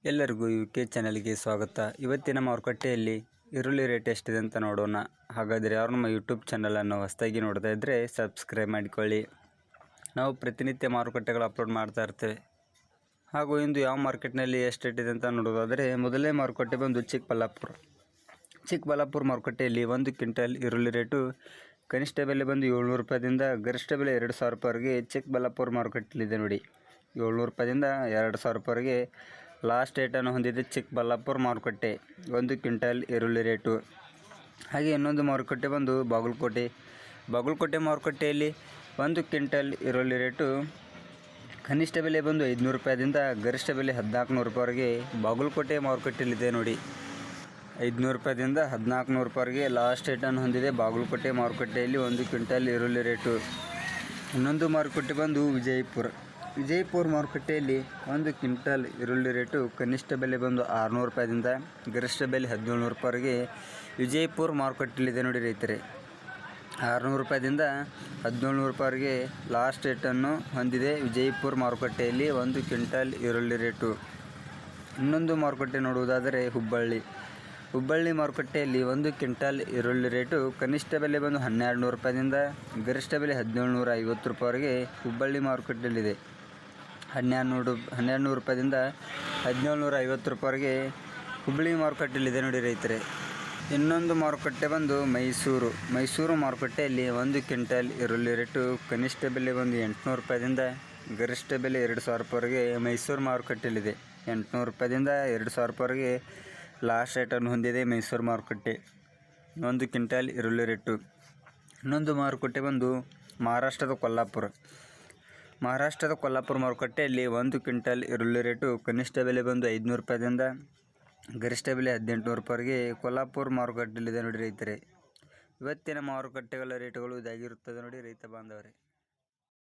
ಎಲ್ಲರಿಗೂ UK ಚಾನಲ್ಗೆ ಸ್ವಾಗತ. ಇವತ್ತಿನ ಮಾರುಕಟ್ಟೆಯಲ್ಲಿ ಈರುಳ್ಳಿ ರೇಟ್ ಎಷ್ಟಿದೆ ಅಂತ ನೋಡೋಣ. ಹಾಗಾದರೆ ಯಾರು ನಮ್ಮ ಯೂಟ್ಯೂಬ್ ಚಾನಲನ್ನು ಹೊಸದಾಗಿ ನೋಡ್ತಾ ಇದ್ದರೆ ಸಬ್ಸ್ಕ್ರೈಬ್ ಮಾಡಿಕೊಳ್ಳಿ. ನಾವು ಪ್ರತಿನಿತ್ಯ ಮಾರುಕಟ್ಟೆಗಳು ಅಪ್ಲೋಡ್ ಮಾಡ್ತಾ ಇರ್ತೇವೆ. ಹಾಗೂ ಇಂದು ಯಾವ ಮಾರ್ಕೆಟ್ನಲ್ಲಿ ಎಷ್ಟು ರೇಟ್ ಇದೆ ಅಂತ ನೋಡೋದಾದರೆ ಮೊದಲನೇ ಮಾರುಕಟ್ಟೆ ಬಂದು ಚಿಕ್ಕಬಳ್ಳಾಪುರ ಮಾರುಕಟ್ಟೆಯಲ್ಲಿ 1 ಕ್ವಿಂಟಲ್ ಈರುಳ್ಳಿ ರೇಟು ಕನಿಷ್ಠ ಬೆಲೆ ಬಂದು 700 ರೂಪಾಯಿದಿಂದ ಗರಿಷ್ಠ ಬೆಲೆ 2000 ರೂಪಾಯಿವರೆಗೆ ಚಿಕ್ಕಬಳ್ಳಾಪುರ ಮಾರುಕಟ್ಟೆಯಲ್ಲಿದೆ ನೋಡಿ. 700 ರೂಪಾಯಿದಿಂದ 2000 ರೂಪಾಯಿವರೆಗೆ ಲಾಸ್ಟ್ ರೇಟನ್ನು ಹೊಂದಿದೆ ಚಿಕ್ಕಬಳ್ಳಾಪುರ ಮಾರುಕಟ್ಟೆ 1 ಕ್ವಿಂಟಲ್ ಈರುಳ್ಳಿ ರೇಟು. ಹಾಗೆ ಇನ್ನೊಂದು ಮಾರುಕಟ್ಟೆ ಬಂದು ಬಾಗಲಕೋಟೆ ಮಾರುಕಟ್ಟೆಯಲ್ಲಿ 1 ಕ್ವಿಂಟಲ್ ಈರುಳ್ಳಿ ರೇಟು ಕನಿಷ್ಠ ಬೆಲೆ ಬಂದು 500 ರೂಪಾಯಿದಿಂದ ಗರಿಷ್ಠ ಬೆಲೆ 1400 ರೂಪಾಯಿವರೆಗೆ ಬಾಗಲಕೋಟೆ ಮಾರುಕಟ್ಟೆಯಲ್ಲಿದೆ ನೋಡಿ. 500 ರೂಪಾಯಿದಿಂದ 1400 ರೂಪಾಯಿವರೆಗೆ ಲಾಸ್ಟ್ ರೇಟನ್ನು ಹೊಂದಿದೆ ಬಾಗಲಕೋಟೆ ಮಾರುಕಟ್ಟೆಯಲ್ಲಿ 1 ಕ್ವಿಂಟಲ್ ಈರುಳ್ಳಿ ರೇಟು. ಇನ್ನೊಂದು ಮಾರುಕಟ್ಟೆ ಬಂದು ವಿಜಯಪುರ ಮಾರುಕಟ್ಟೆಯಲ್ಲಿ 1 ಕ್ವಿಂಟಲ್ ಈರುಳ್ಳಿ ರೇಟು ಕನಿಷ್ಠ ಬೆಲೆ ಬಂದು 600 ರೂಪಾಯಿದಿಂದ ಗರಿಷ್ಠ ಬೆಲೆ 1700 ರೂಪಾಯಿವರೆಗೆ ವಿಜಯಪುರ ಮಾರುಕಟ್ಟೆಯಲ್ಲಿದೆ ನೋಡಿ ರೈತರೆ. 600 ರೂಪಾಯಿದಿಂದ 1700 ರೂಪಾಯಿವರೆಗೆ ಲಾಸ್ಟ್ ರೇಟನ್ನು ಹೊಂದಿದೆ ವಿಜಯಪುರ ಮಾರುಕಟ್ಟೆಯಲ್ಲಿ 1 ಕ್ವಿಂಟಲ್ ಈರುಳ್ಳಿ ರೇಟು. ಇನ್ನೊಂದು ಮಾರುಕಟ್ಟೆ ನೋಡುವುದಾದರೆ ಹುಬ್ಬಳ್ಳಿ ಮಾರುಕಟ್ಟೆಯಲ್ಲಿ 1 ಕ್ವಿಂಟಲ್ ಈರುಳ್ಳಿ ರೇಟು ಕನಿಷ್ಠ ಬೆಲೆ ಬಂದು 1200 ರೂಪಾಯಿದಿಂದ ಗರಿಷ್ಠ ಬೆಲೆ 1750 ರೂಪಾಯಿವರೆಗೆ ಹುಬ್ಬಳ್ಳಿ ಮಾರುಕಟ್ಟೆಯಲ್ಲಿದೆ. 1200 ರೂಪಾಯಿದಿಂದ 1750 ರೂಪಾಯಿವರೆಗೆ ಹುಬ್ಬಳ್ಳಿ ಮಾರುಕಟ್ಟೆಯಲ್ಲಿದೆ ನೋಡಿ ರೈತರೆ. ಇನ್ನೊಂದು ಮಾರುಕಟ್ಟೆ ಬಂದು ಮೈಸೂರು ಮಾರುಕಟ್ಟೆಯಲ್ಲಿ 1 ಕ್ವಿಂಟಲ್ ಈರುಳ್ಳಿ ರೇಟು ಕನಿಷ್ಠ ಬೆಲೆ ಬಂದು 800 ರೂಪಾಯಿದಿಂದ ಗರಿಷ್ಠ ಬೆಲೆ 2000 ರೂಪಾಯಿವರೆಗೆ ಮೈಸೂರು ಮಾರುಕಟ್ಟೆಯಲ್ಲಿದೆ. 800 ರೂಪಾಯಿದಿಂದ 2000 ರೂಪಾಯಿವರೆಗೆ ಲಾಸ್ಟ್ ರೇಟನ್ನು ಹೊಂದಿದೆ ಮೈಸೂರು ಮಾರುಕಟ್ಟೆ 1 ಕ್ವಿಂಟಲ್ ಈರುಳ್ಳಿ ರೇಟು. ಇನ್ನೊಂದು ಮಾರುಕಟ್ಟೆ ಬಂದು ಮಹಾರಾಷ್ಟ್ರದ ಕೊಲ್ಲಾಪುರ ಮಾರುಕಟ್ಟೆಯಲ್ಲಿ 1 ಕ್ವಿಂಟಲ್ ಈರುಳ್ಳಿ ರೇಟು ಕನಿಷ್ಠ ಬೆಲೆ ಬಂದು 500 ರೂಪಾಯಿದಿಂದ ಗರಿಷ್ಠ ಬೆಲೆ 1800 ರೂಪಾಯಿವರೆಗೆ ಕೊಲ್ಲಾಪುರ ಮಾರುಕಟ್ಟೆಯಲ್ಲಿದೆ ನೋಡಿ ರೈತರೆ. ಇವತ್ತಿನ ಮಾರುಕಟ್ಟೆಗಳ ರೇಟುಗಳು ಇದಾಗಿರುತ್ತದೆ ನೋಡಿ ರೈತ ಬಾಂಧವರೇ.